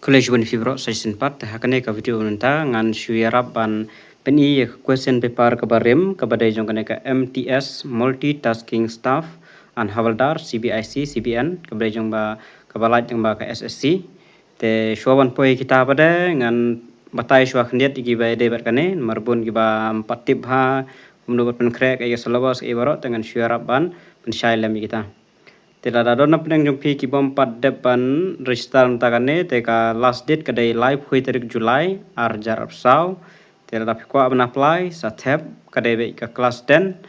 College One Fibro Session Part hakane ka video nanta ngan syuarap ban peni question paper kabarim kabade jong kane ka MTS multitasking staff an Havaldar CBIC CBN kabade jong ba kabalat jong ba ka SSC te shwaban poi kita pada ngan batai shwa khndiat igi ba de bat kane marbun gi ba patip ha menurut penkrek ay salabas ay barot dengan syuarap ban pensailam kita. Tidak ada dona peneng jumpi ki bom pat depan register takane teka last date kadai live hui tarik Julai arjar apsau tidak ada pikwa abna apply sa tab kadai be ka kelas 10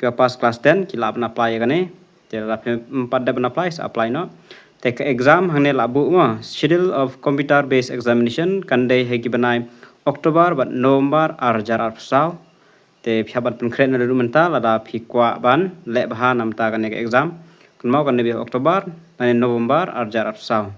ke pas kelas 10 kila abna apply kane tidak ada pat depan apply sa apply no teka exam hangne labu ma schedule of computer based examination kandai hegi banai Oktober bat November arjar apsau te phabat penkren na menta lada pikwa ban le bahan namta kane exam mau kan lebih Oktober dan November arjar apsau.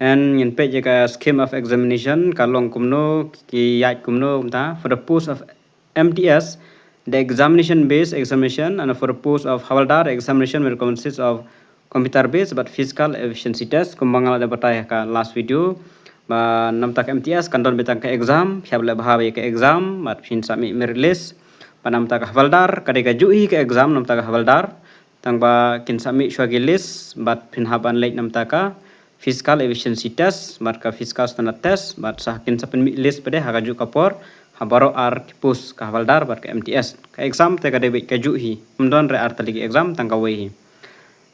And in page ka scheme of examination kalong kumno ki yat kumno umta for the post of MTS the examination based examination and for the post of Havaldar examination will consist of computer based but physical efficiency test kumbangala da batai ka last video ba namtak MTS kandon betang ka exam phyabla bahawe ka exam mat phin sami merlis pa namtak Havaldar kadai ka jui ka exam namtak Havaldar tangba kin sami shwagi list bat pinhaban late namtaka physical efficiency test marka physical standard test bat sah kin sapin list pade hagaju kapor habaro ar kipus ka Havaldar bat ka MTS ka exam te ka debit ka juhi mdon re ar taligi exam tangka wehi.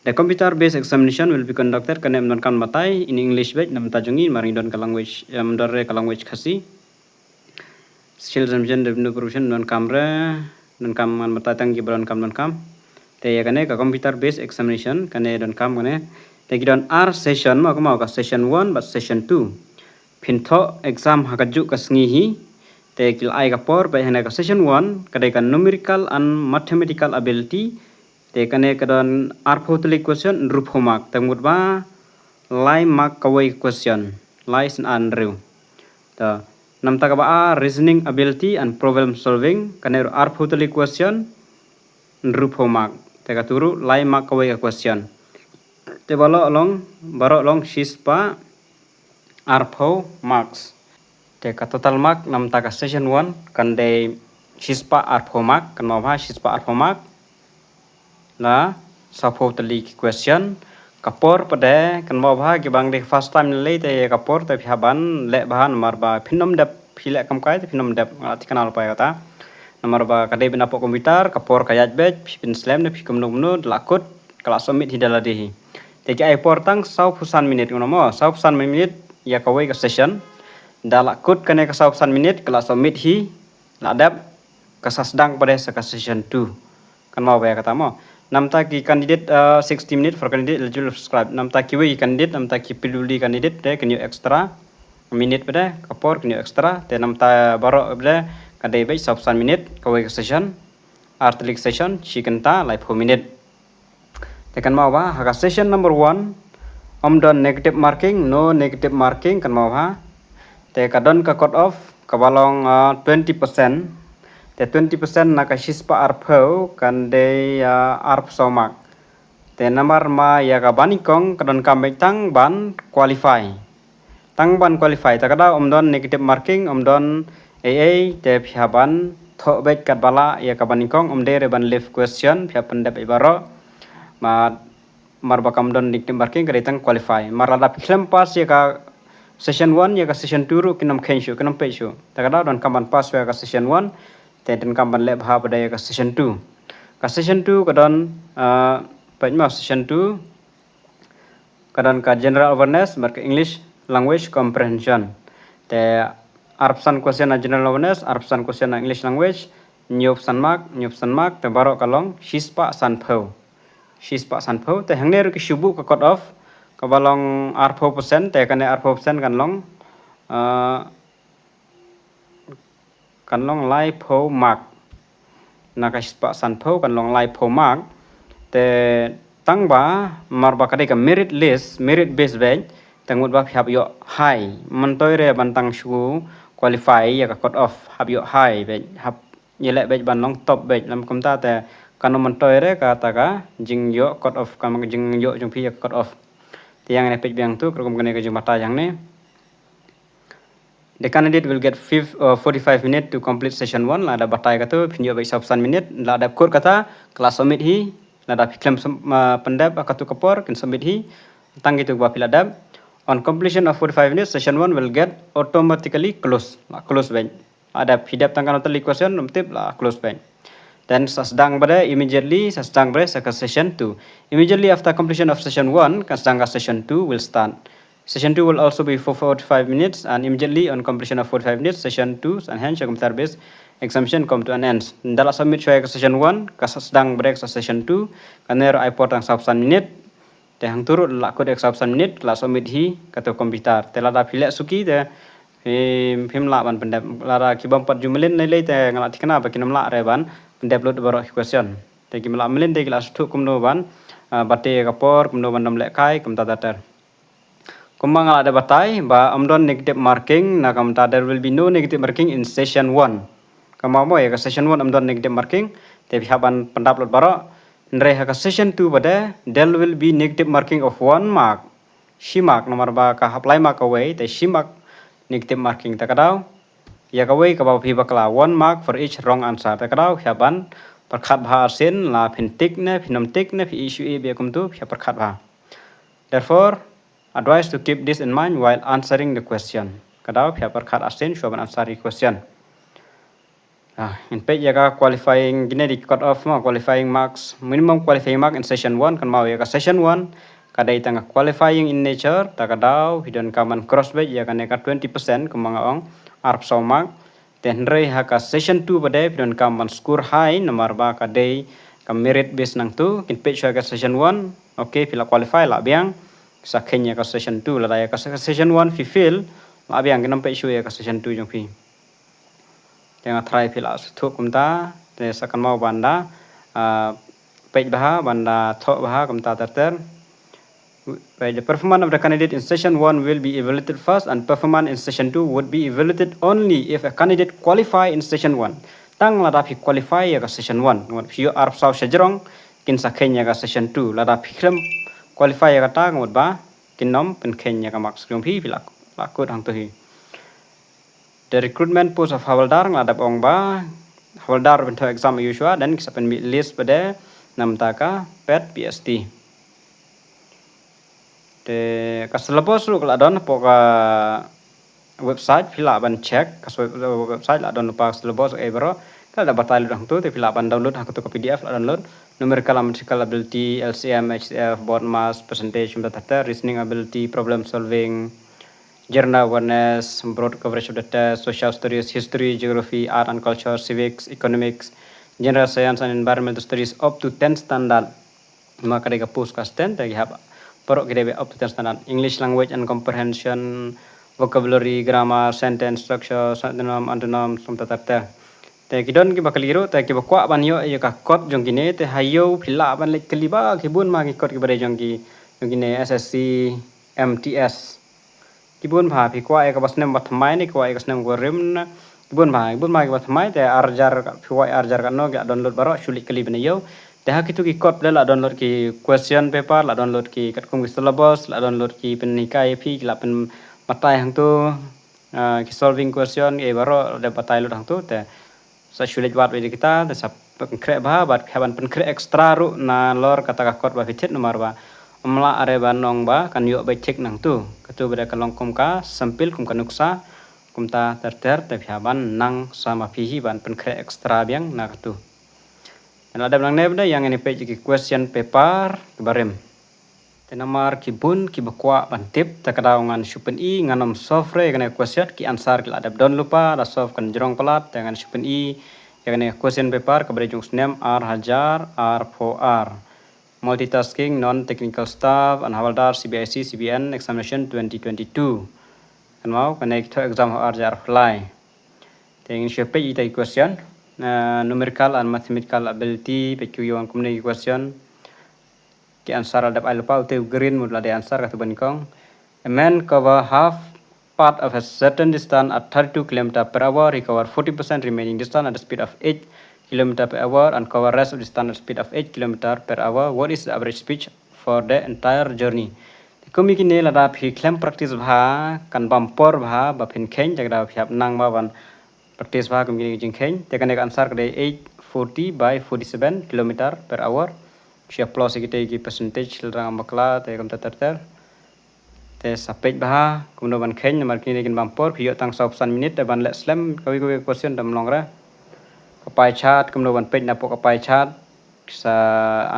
The computer based examination will be conducted kana mdon kan matai in English bet nam tajungi maring don ka language mdon re ka language khasi skill examination revenue provision non kamre non kam man matai tang gibran kam non kam te kane ka computer based examination kane don kam kane te gidon r session ma ka session 1 but session 2 pintho exam hakaju ka sngihi te kil ai ka por ba hena ka session 1 kade ka numerical and mathematical ability te kane ka don r photoli question rup homak tangmut ba lai mark kawai question lies and rew ta namta ka ba reasoning ability and problem solving kane r photoli question rup homak teka turu lai mak kawai ka question te balo along baro long shispa arpho marks teka total mark nam taka session 1 kande shispa arpho mark kan ma shispa arpho mark la sapho tali question kapor pade kan ma ki bang de first time le te kapor te phaban le bahan marba phinom dap phile kam kai te phinom dap ati kanal pa kata nomor ba kadai bina pok komputer kapor kayat bet pin slam ne pikum no lakut kelas summit hidala dehi teki ai portang 100 minit ngono mo 100 minit ya kawai ka session da lakut kane ka 100 minit kelas summit hi ladap kasasdang pada ka session 2 kan mau ba kata mo namta ki candidate 60 minute for candidate eligible subscribe namta ki wi candidate namta ki peduli candidate te kenyu extra minute pada kapor kenyu extra te namta baro pada kadai baik 100 minit kawai session artilik session chikenta live 4 minit tekan mau ba haka session number 1 don negative marking no negative marking kan mau ha te kadon ka cut off kabalong 20% te 20% na ka shispa arpho kan de arp somak te namar ma ya ka banikong kadon ka tang ban qualify ta kada don negative marking don AA te phaban tho bet kat bala ya kabanikong omde re ban live question phapan dep ibaro ma marba kam don diktim barking karitang qualify marada pikhlam pass ya ka session 1 ya ka session 2 ru kinam khenshu kinam pechu takada don kaman pass ya ka session 1 te den kaman le bha pada ya ka session 2 ka session 2 kadon pajma session 2 kadon ka general awareness marka English language comprehension te arpsan question na general awareness arpsan question na English language nyopsan mark te baro kalong shispa sanpho te hangner ki shubu ka cut off ka balong r4% te kane r4% kan long lai pho mark na ka shispa sanpho kan long lai pho mark te tangba marba kade ka merit based batch tangmut ba phap yo high mantoi re bantang shu qualify ya ka cut off hab yo high be hab yele be ban long top be lam kumta te kanu mantoi re ka ta ka jing yo cut off kam jing yo jung phi cut off Yang ini page yang tu kerumkan ke jumata yang ni. The candidate will get 45 minutes to complete session 1. Lah ada batai kata pinjau baik 1 minit. Lah ada kod kata kelas submit hi. Lah ada klaim pendap akatu kapor kan submit hi. Tang itu gua piladap. On completion of 45 minutes, session 1 will get automatically close. Lah close bank. Ada pidap tangkan otak question umtip lah close bank. Then sasdang pada immediately sasdang pada session 2. Immediately after completion of session 1, sasdang session 2 will start. Session 2 will also be for 45 minutes, and immediately on completion of 45 minutes, session 2 and hence your computer based examination come to an end. Dalam submit ke session 1, sedang break session 2, karena iPod yang 1 minit, yang turut laku dek 1 minit, kelas submit hi kata komputer. Telah dah pilih suki te, film laban pendap, lara kibam 4 jumelin nilai te ngalat kena bagi nam lak reban, pendap load baru question. Te kimelak melin te kelas tu kumno ban, bate kapor kumno ban nam lek kai kumta datar. Kumbang ada batai, ba amdon negative marking, na kamta there will be no negative marking in session 1. Kamamo ya ke session 1 amdon negative marking, tapi haban pendapload barak, nre ke session 2 pada there will be negative marking of 1 mark. Shi mark nomor ba ka apply mark away, te shi mark negative marking takadau. Ya kawai ka ba phi bakla 1 mark for each wrong answer takadau haban perkhat bha asin la phintik ne phinomtik ne phi issue e be kum tu phi perkhat bha. Therefore advise to keep this in mind while answering the question. Kadau pihak perkat asin syuaban answer the question. In page yaga qualifying gini di cut off qualifying marks minimum qualifying mark in session 1 kan mau yaga session 1 kadai tengah qualifying in nature tak kadau hidden common cross batch yaga neka 20% kemangaong arp so mark then rei haka session 2 pada hidden common score high nomor ba kadai ka merit based nang tu in page yaga session 1 okay pila qualify lah biang sakenya ka session 2 la ya ka session 1 fi fail la biang kenam pe ya ka session 2 jong fi jangan try fil as thu kumta te sakan mau banda page baha banda tho baha kumta terter the performance of the candidate in session 1 will be evaluated first and performance in session 2 would be evaluated only if a candidate qualify in session 1 tang la da fi qualify ya ka session 1 ngot fi arp saw sejrong kin sakenya ka session 2 la da fi klem qualify ya kata ngut ba kinom pen kenya ka max jong phi laku hang tu hi. The recruitment post of Havaldar ngadap ong ba Havaldar bentuk exam usual dan kisah pen list pada nam taka pet PST. De kaselebos lu kalau don poka website pila ban check kas website la don lupa selebos bro kalau ada batal hang tu te pila ban download hang tu ke PDF la download numerical and mathematical ability, LCM, HCF, board mass, percentage, data, reasoning ability, problem solving, general awareness, broad coverage of data, social studies, history, geography, art and culture, civics, economics, general science and environmental studies up to 10 standard. Maka mereka post ke 10, tapi have porok kita up to 10 standard. English language and comprehension, vocabulary, grammar, sentence structure, synonym, antonym, semua data. Te kidon ki bakaliru te ki bakwa ban yo ka kot jong kine te hayo phila ban lek kaliba kibun ma ki kot ki bare jong kine SSC MTS kibun bha phi kwa ka basnem bathmai ni kwa ka snem gorim kibun ma ki bathmai te arjar ka phi wa arjar ka no ga download baro sulik kali ban yo te ha kitu ki kot la download ki question paper la download ki kat kum syllabus la download ki penikai phi la pen matai hang tu ki solving question e baro de batai lu hang tu te sa sulit buat video kita te sa krek bah bat kaban pen krek ekstra ru na lor kata kakot ba fitit nomor ba amla are banong ba kan yo ba cek nang tu katu beda kalong kum ka sampil kum kanuksa kum ta terter te kaban nang sama pihi ban pen krek ekstra biang na katu dan ada nang ne beda yang ini page ki question paper barem te nomor kibun ki bakwa ban tip ta kadaungan supen i nganom software kana question ki answer ki adap don lupa da solve kan jerong pelat dengan supen i yakni question paper ka berejung snem r hajar r4r multitasking non technical staff and Havaldar CBIC CBN examination 2022 kan mau kana itu exam hajar apply te ingin shape ita question numerical and mathematical ability PQ yang kumne question ki answer adap alpa ute green mudla de answer katu banikong a man cover half part of a certain distance at 32 km per hour recover 40% remaining distance at the speed of 8 km per hour and cover rest of distance at the speed of 8 km per hour. What is the average speed for the entire journey? Kumi kini lada phi klem practice bha kan bampor bha ba phin khen jagda phiap nang ba ban practice bha kumi kini jing khen te kan answer kade 840 by 47 kilometer per hour sia plus ikite ki percentage rang bakla te kam ter te sapej bha kumno ban khen mar kini kin bampor phi tang 100 minit te ban le slam kawi question dam longra kapai chat kumno ban pej na po kapai chat sa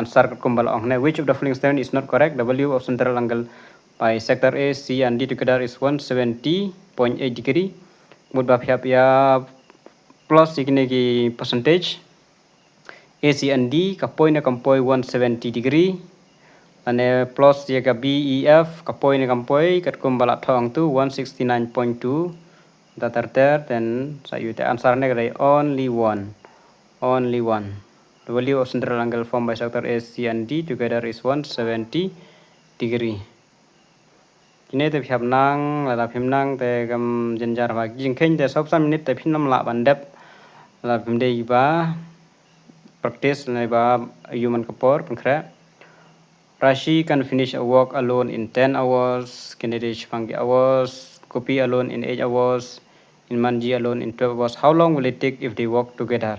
answer kumbal ongne which of the following statement is not correct. W of central angle by sector A, C and D together is 170.8 degree. Mud ba phiap ya plus ikne ki percentage A, C and D kapoi na kampoi 170 degree ane plus ya ka B, E, F kapoi na kampoi kat kumbal thong tu 169.2 datar then sa yute answer ne kare only one. The value of central angle formed by sector A, C and D together is 170 degree. Kini te phiap nang la phim nang te gam jenjar ba jing khen te 60 minute te phin nam la ban dep la phim dei ba practice nei ba human kapor konkret. Rashi can finish a work alone in 10 hours, Kennedy Pangi hours, Kopi alone in 8 hours, in Manji alone in 12 hours. How long will it take if they work together?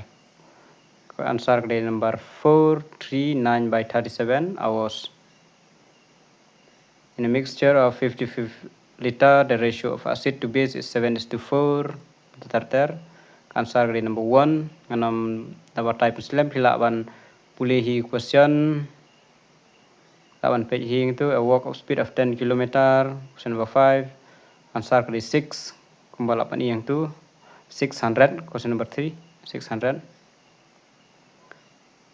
Answer kade number 439 by 37 hours. In a mixture of 50 liter, the ratio of acid to base is 7:4. Answer kade number 1. Anam dapat type slam pila ban pulehi question. Lawan page hing tu a walk of speed of 10 km. Question number 5. Answer kade 6. Kumbal apan yang tu 600. Question number 3. 600.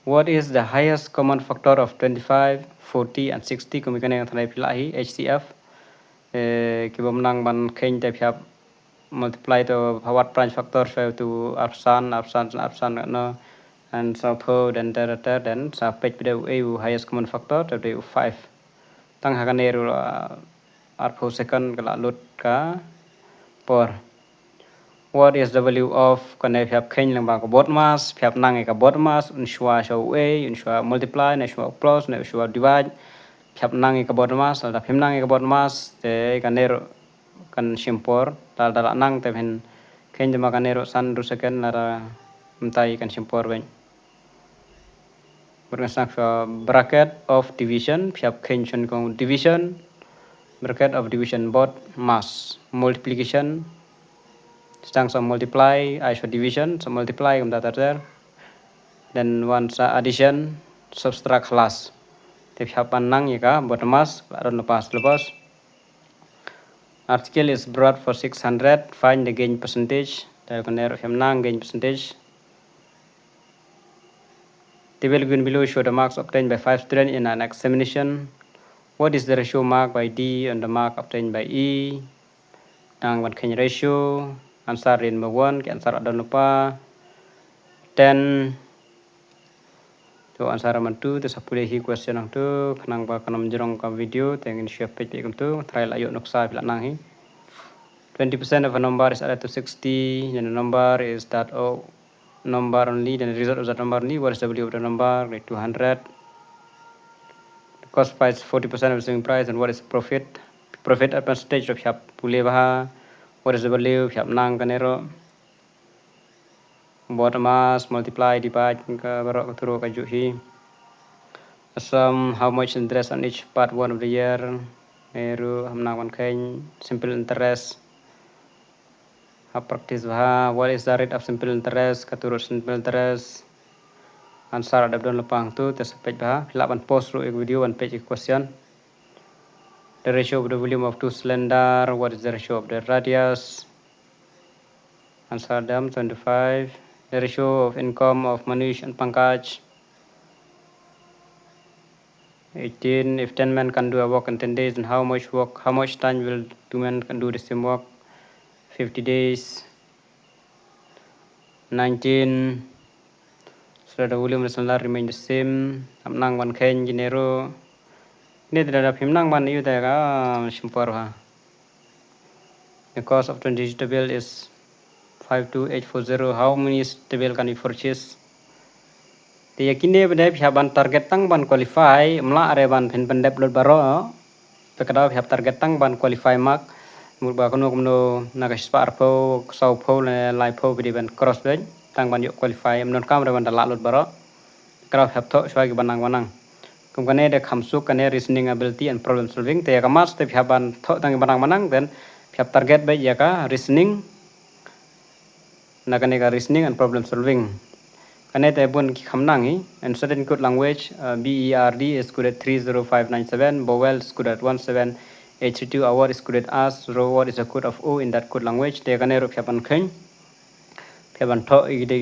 What is the highest common factor of 25, 40 and 60? Kami kan yang tadi pilih HCF. Kita menang ban keng tapi siap multiply to what branch factor so to absan no and so po dan dan sampai pada highest common factor tadi 5. Tang hakan eru arpo second kalau lut ka por. What is the value of kena phiap khen lang ba ko bot mass phiap nang ka bot mass unsua show a unsua multiply na unsua plus na unsua divide phiap nang ka bot mass la phim nang ka bot mass te kanero kan simpor dal nang te phen khen ma kanero san ru second la mtai kan simpor ben berkesak bracket of division phiap khen chon kong division bracket of division bot mass multiplication Stang some multiply, I show division, some multiply come that there. Then once addition, subtract class. If you have nang yaka, bottom mass, I don't pass lepas. Article is brought for 600. Find the gain percentage. There can error him nang gain percentage. Table given below show the marks obtained by 5 students in an examination. What is the ratio marked by D and the mark obtained by E? Nang one can ratio. Answer in number 1, answer ada lupa 10 tu answer man tu sapule hi question ang tu kanang ba kanam jerong ka video tengin share page page tu trial ayo noksa bila nang hi 20% of a number is added to 60 and the number is that number only then the result of that number only. What is the value of the number? Like 200. The cost price 40% of the selling price and what is profit at percentage of shop pule baha. What is the value? Phiap nang kanero bottom mass multiply divide ka barok turu ka juhi. How much interest on each part 1 of the year? Eru hamnang wan khen simple interest. Practice bah. What is the rate of simple interest? Katurut simple interest. Answer ada don lepang tu tesapej bah. Lapan post ru video one page question. The ratio of the volume of two cylinder. What is the ratio of the radius? Answer them 25. The ratio of income of Manish and Pankaj. 18. If 10 men can do a work in 10 days, then how much time will 2 men can do the same work? 50 days. 19. So the volume of the cylinder remain the same. Amnang one khen ginero. Ini tidak ada nang man itu tega simpor ha. The cost of 20 table is 52840. How many table can we purchase? Ti yakini pada pihak ban target tang ban qualify mla are ban pen pendep lot baro Pekadau phap target tang ban qualify mark murba kono kono nagaspar po sau po le lai po bidi ban cross ben tang ban yo qualify non kam ban da lut baro kau phap tho shwai banang banang kum kane de khamsuk kane reasoning ability and problem solving te kamas te phap ban tho tang banang banang then phap target be ya ka reasoning nakane ka reasoning and problem solving kane te bun ki khamnang hi and certain code language BERD is good at 30597 Bowel is good at 17832 Award is good at us Roward is a code of O in that code language te kane ro phapan khain phapan tho ide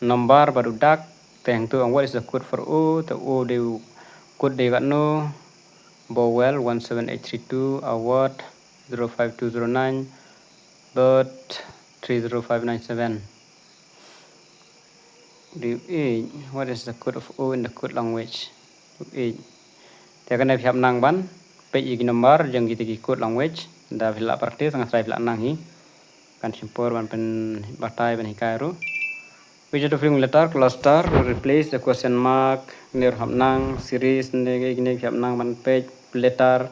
number baru dak teng tu what is the code for O the O de code de got no Bowel 17832 Award 05209 dot 30597 what is the code of O in the code language te kana phap nang ban pe ig number jang gitu ki code language da phila practice sang sai phila nang hi kan simpor ban pen batai ban hikai ru which of the letter cluster replace the question mark near hap nang series ne ge phap nang ban page letter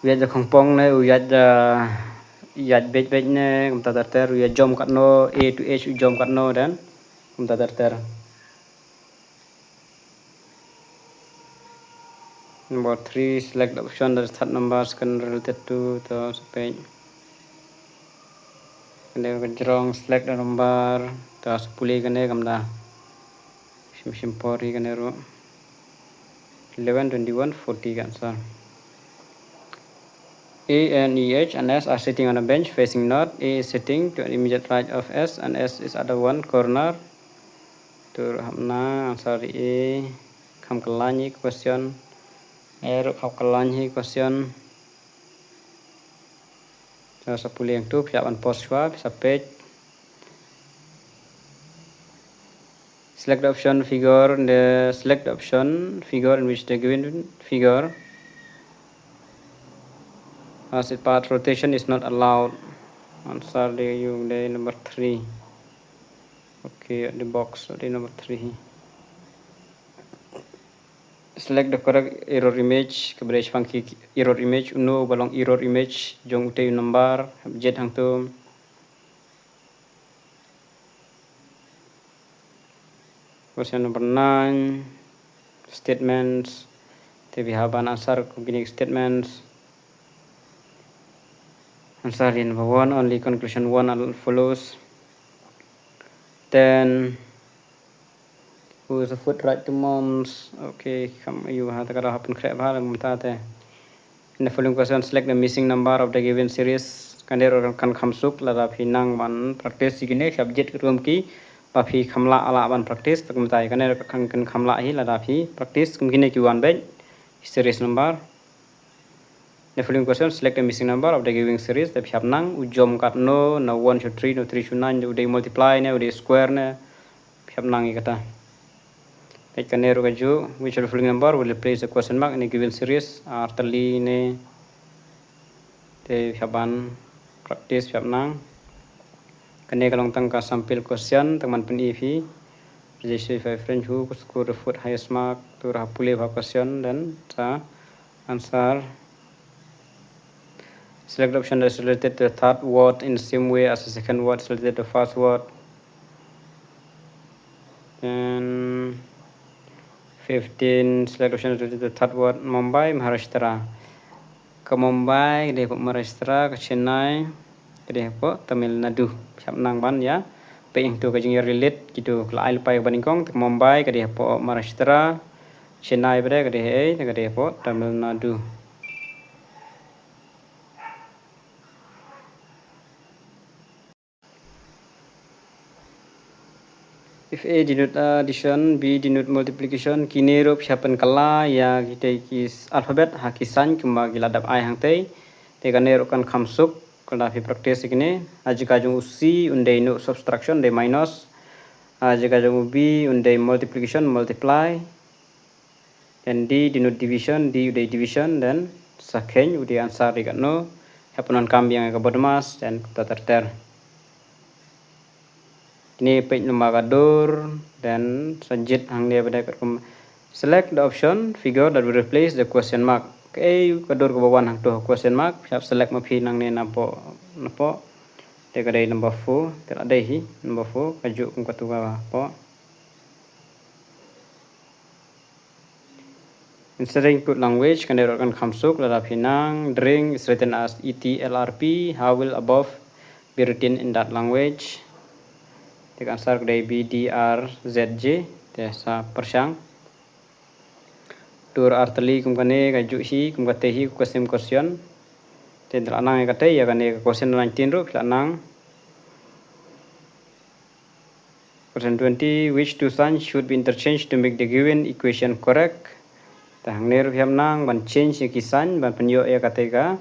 we the khongpong ne u yat bej ne kum ta ter u jom kat no a to h u jom kat no dan kum ta ter number 3 select the option that third numbers can related to the page and then wrong select the number ta puli kane kamda simpori kane ro 11 21 40 answer A and EH and S are sitting on a bench facing north. A is sitting to an immediate right of S and S is at the one corner. To hamna answer A. Kham kalani question. A ro kham kalani question. So sapuli yang tu pihak an post swap sa page. Select the option figure select the option figure in which the given figure as its path rotation is not allowed. Answer the number 3. Okay, the box the number 3. Select the correct error image. Coverage funky error image. No balong error image. Jong ute number. Jet hang tu. Question number 9. Statements. We have an answer containing statements. Answer in number 1, only conclusion 1 follows. Then, who is a foot right to moms? Okay, come you have to happen. In the following question, select the missing number of the given series. Kandir kan khamsuk la phi nang ban practice sigine subject room ki pa phi khamla ala ban practice tak mutai kanir kan khamla hi la phi practice kumkine ki one ben series number. The following question, select a missing number of the given series. The phap nang ujom kat no 1 to 3 no 3 to 9 udah multiply ne udah square ne phap nang ikata. Page kanero kaju which of the following number will replace a question mark in a given series. Artali ne te phapan practice phap nang. Kane kalong tang ka sample question teman pen EV. Register friend who score the foot highest mark to rapule question then answer. Select the option that is related to the third word in the same way as the second word is related to the first word. And 15, select option related to the third word. Mumbai, Maharashtra. Ke Mumbai, ke Maharashtra, ke Chennai, ke Tamil Nadu. Siap nang ban ya. Pe yang tu kajing relate gitu. Kalau ai lupa bandingkong ke Mumbai, ke Maharashtra, Chennai bre ke Tamil Nadu. If A denote addition, B denote multiplication, kini rup siapan kala ya kita kis alfabet hakisan cuma gila dap ai hang tei kane rukan khamsuk kalau fi practice kini ajika jung C undai no subtraction de minus ajika jung B undai multiplication multiply dan D denote division D undai division dan sakhen undai answer dekat no hapanan kam yang ke bodmas dan terter. Ini page number gadur dan sanjit hang dia pada kum Select the option figure that will replace the question mark. Okay, kadur ke bawah hang tu question mark, siap select mapi nang ne napo te kadai number 4, te adai hi number 4 kaju kum katu po. Instead of input language, kan kan kamsuk ladap hinang drink is written as ETLRP. How will above be written in that language? Te answer kadai BDRZJ te sa persyang. Tur arteli kum kane kaju hi kum kate hi question question. Te anang kate ya kane question 19 ru anang. Question 20, which two signs should be interchanged to make the given equation correct? Tang ner hiam nang ban change ki sign ban penyo ya katega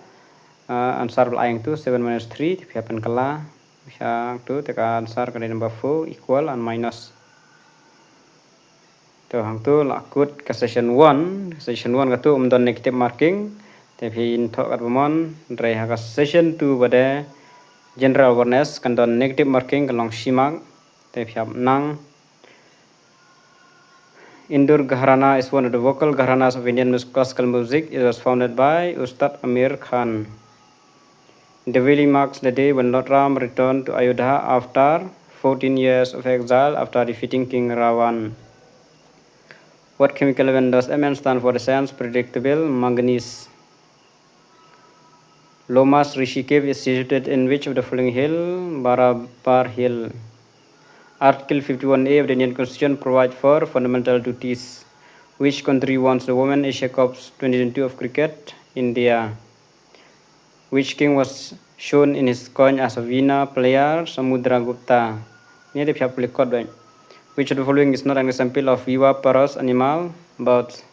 answer laing tu 7 minus 3 hiapan kala yang tu teka answer kali number 4 equal and minus. Tu hang tu lakut ke session 1 katu don negative marking tapi into kat pemon drai ha session 2 pada general awareness kan don negative marking kalong simak tapi hiam nang. Indur Gharana is one of the vocal gharanas of Indian classical music. It was founded by Ustad Amir Khan. The Veli marks the day when Lord Ram returned to Ayodhya after 14 years of exile after defeating King Ravan. What chemical element does Mn stand for? The science predictable manganese. Lomas Rishi Cave is situated in which of the following hill? Barabar Hill. Article 51A of the Indian Constitution provides for fundamental duties. Which country wants the Women Asia Cup 2022 of cricket? India. Which king was shown in his coin as a Veena player? Samudragupta. Which of the following is not an example of viviparous animal? Birds.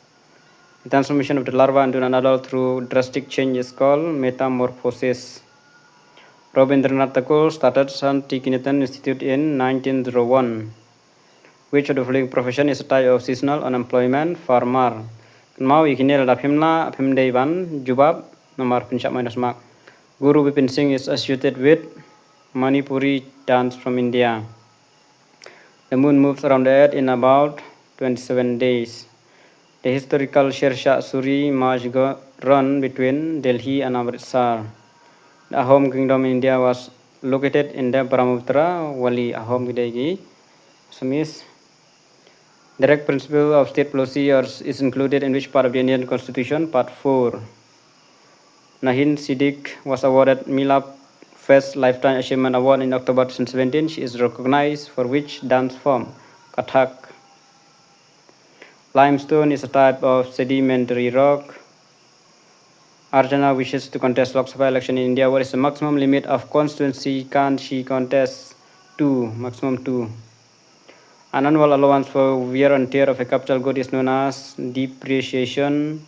The transformation of the larva into an adult through drastic change is called metamorphosis. Rabindranath Tagore started Shantikinatan Institute in 1901. Which of the following profession is a type of seasonal unemployment? Farmer. Mau ikinil dapimna pimdeiban jubab nomor pencak minus mark. Guru Bipin Singh is associated with Manipuri dance from India. The moon moves around the earth in about 27 days. The historical Shershah Suri march run between Delhi and Amritsar. The Ahom kingdom in India was located in the Brahmaputra Valley. Ahom Gidegi. Samis. Direct principle of state policy is included in which part of the Indian Constitution? Part 4. Nahin Siddiq was awarded Milap First Lifetime Achievement Award in October 2017. She is recognized for which dance form? Kathak. Limestone is a type of sedimentary rock. Arjuna wishes to contest Lok Sabha election in India. What is the maximum limit of constituency can she contest? 2, maximum 2. An annual allowance for wear and tear of a capital good is known as depreciation.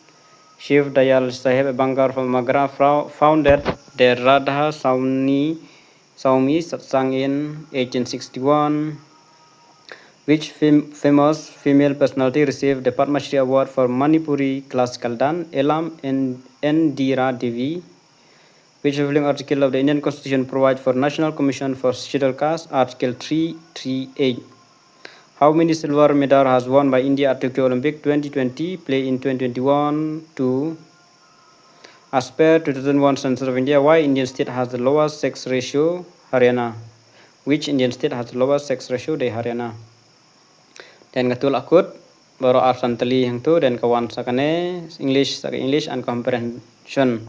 Shiv Dayal Sahib Bangar from Magra founded the Radha Saumi Satsang in 1861. Which famous female personality received the Padma Shri Award for Manipuri classical dance? Elam Indira Devi. Which following article of the Indian Constitution provides for National Commission for Scheduled Caste? Article 338. How many silver medals has won by India at Tokyo Olympic 2020, play in 2021? 2. As per 2001 Census of India, why Indian state has the lowest sex ratio? Haryana. Which Indian state has the lowest sex ratio? De Haryana. Dan ngatul akut baru arsan teli yang tu dan kawan sakane English and comprehension.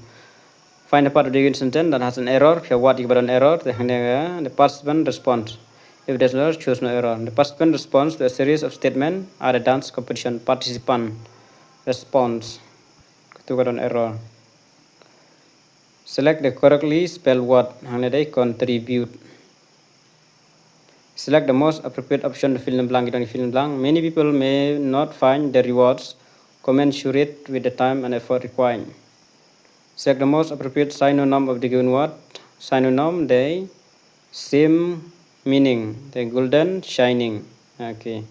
Find the part of the given sentence that has an error. If what you an error, the participant responds. If there's no error, choose no error. The participant responds to a series of statements at a dance competition. Participant response. Ketukan error. Select the correctly spelled word. Hangladai contribute. Select the most appropriate option to fill in blank. Fill in blank. Many people may not find the rewards commensurate with the time and effort required. Select the most appropriate synonym of the given word. Synonym, the same meaning, the golden, shining. Okay.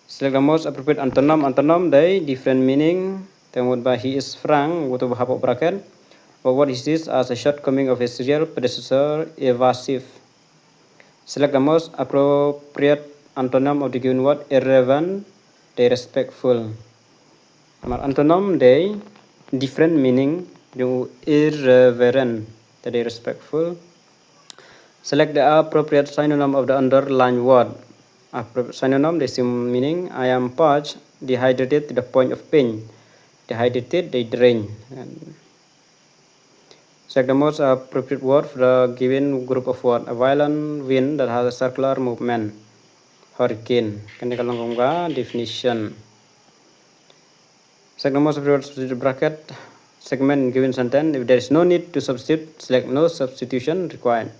Select the most appropriate antonym. Antonym, the different meaning. Then would by he is frank. What about hapok bracket? Or what is this as a shortcoming of his real predecessor? Evasive. Select the most appropriate antonym of the given word. Irrelevant, they respectful. Mar antonym they different meaning, yung irreverent, they respectful. Select the appropriate synonym of the underlined word. Appropriate synonym, the same meaning. I am parched, dehydrated to the point of pain. Dehydrated, they drain. And select the most appropriate word for the given group of words. A violent wind that has a circular movement. Hurricane. Kan kalau definition. Select the most appropriate substitute bracket segment in given sentence. If there is no need to substitute, select no substitution required.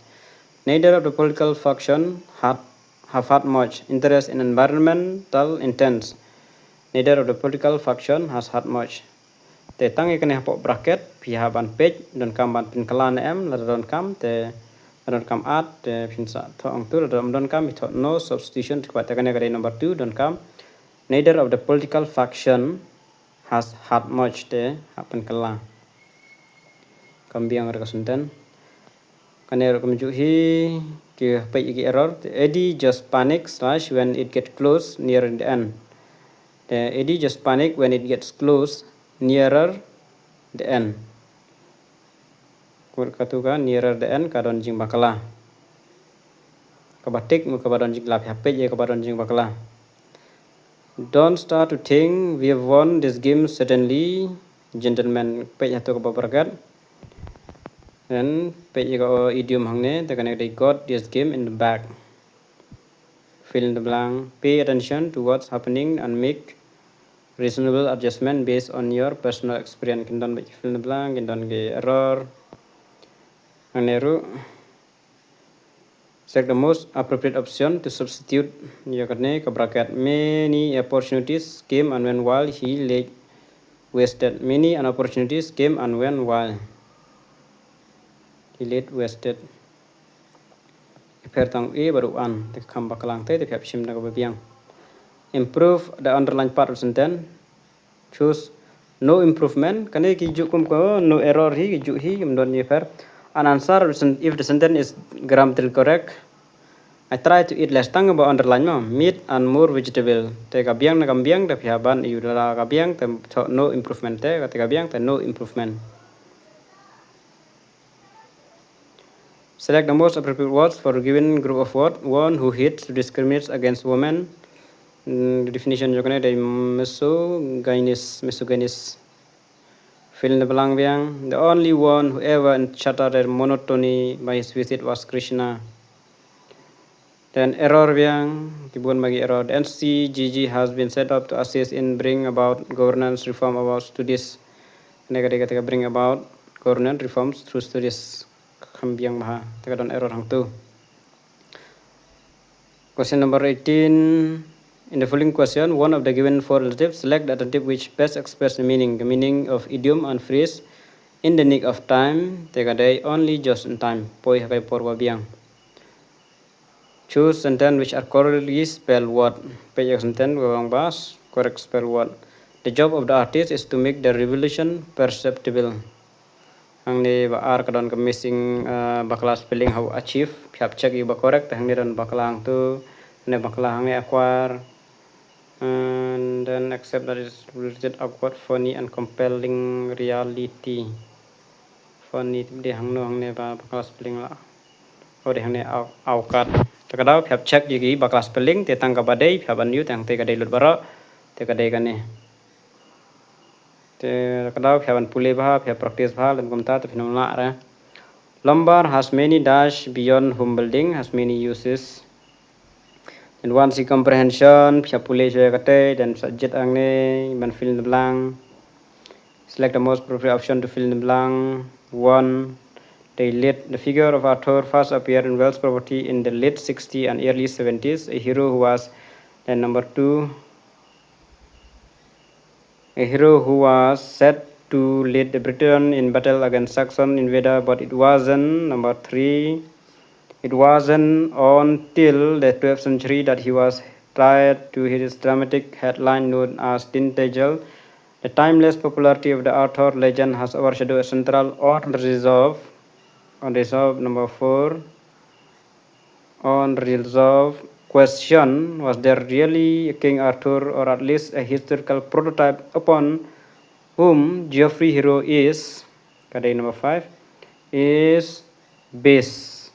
Neither of the political faction have had much interest in environmental intents. Neither of the political faction has had much. Te tang ikan hapok bracket pihak ban page don kam ban pin kalan em la don kam te don kam at te pin sa to ang tu don kam it no substitution required. Te kan number 2 don kam. Neither of the political faction has had much te happen kalan. Kambiang representen. Kan hi ki page error. Eddie just panic slash when it get close near the end. Eddie just panic when it gets close nearer the end. Kur katuka nearer the end kadon jing bakala. Kabatik mu kabadon jing lap page ye kabadon jing bakala. Don't start to think we have won this game suddenly, gentlemen. Page hatu kababaragat. And page ko idiom hangne they got this game in the bag. Fill in the blank. Pay attention to what's happening and make reasonable adjustment based on your personal experience. Kindon fill in the blank, kindon ge error. Aneru select the most appropriate option to substitute. Yakane ka bracket many opportunities came and went while he lay wasted. Many opportunities came and went while he late wasted. Pertang e baru an te kam bakalang te piap sim na biang. Improve the underlined part of sentence. Choose no improvement. Kane ki jukum ko no error hi ju hi mdon ye per. An answer if the sentence is grammatically correct. I try to eat less tang about underline meat and more vegetable. Te ka biang na kambiang te piaban iu la ka biang te no improvement te ka biang te no improvement. Select the most appropriate words for a given group of words. One who hates, discriminates against women. The definition jokane de misogynist. Fill in the blank biang. The only one who ever shattered monotony by his visit was Krishna. Then error biang. Kibun bagi error. The NCGG has been set up to assist in bring about governance reform about studies. Negatif bring about governance reforms through studies. Kambiang maha. Teka don error hang tu. Question number 18. In the following question, one of the given four relatives, select the adjective which best express the meaning of idiom and phrase in the nick of time. Teka day only just in time. Poi hakai porwa biang. Choose sentence which are correctly spelled word. Page sentence wawang bas correct spell word. The job of the artist is to make the revolution perceptible. Hang ni ba ar kadon ke missing bakala spelling how achieve piap check iba correct hang ni don bakala hang tu ne bakala hang ni acquire and then accept that is related awkward funny and compelling reality. Funny di hang no hang ni ba bakala spelling la oh di hang ni awkat takadau piap check gi bakala spelling te tang ka badai piap an yu tang te ka dai lut bara te ka dai ka ni te kadau piaban pule bah piap practice bah lem komta te pinam la ra. Lumber has many dash beyond home building has many uses. And once comprehension piap pule joy kate dan subject ang ne ban fill in the blank. Select the most appropriate option to fill in the blank. 1. The figure of Arthur first appeared in Wells property in the late 60s and early 70s. A hero who was then number 2. A hero who was set to lead the Britain in battle against Saxon invader, but it wasn't. Number 3. It wasn't until the 12th century that he was tied to his dramatic headline known as Tintagel. The timeless popularity of the Arthur legend has overshadowed a central unresolved. Number 4. Unresolved question, was there really a King Arthur, or at least a historical prototype upon whom Geoffrey Hero is, kadai number 5, is based.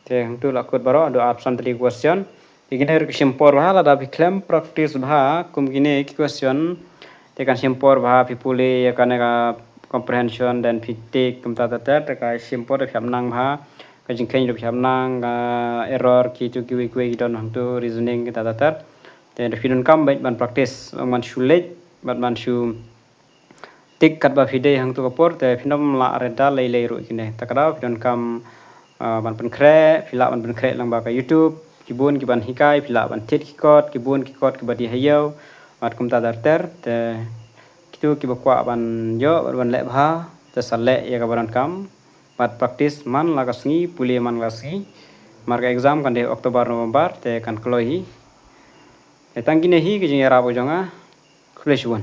Te hang tu lakut baro ado option 3 question. Igine simpor bha la da claim practice bha kum gine question te kan simpor bha pipule ya kan comprehension dan pitik kum ta ka simpor de nang bha ka jingkhen de nang error ki tu ki we don hang tu reasoning ta te de finun kam ban practice man shulet man shu tik kat ba fide hang tu kapor te finom la reda lei ru kine takra finun kam ban pen kre phila ban pen kre lang ba ka YouTube kibun ki ban hikai phila ban tet ki kot kibun ki kot ki badi hayo mat kum ta ter te kitu ki bakwa ban yo ban le bha te sale ya ka ban kam bat practice man la ka sngi puli man la sngi mar ka exam kan de Oktober November te kan kloi te tangki ne hi ki jing ra bo jonga khule chuan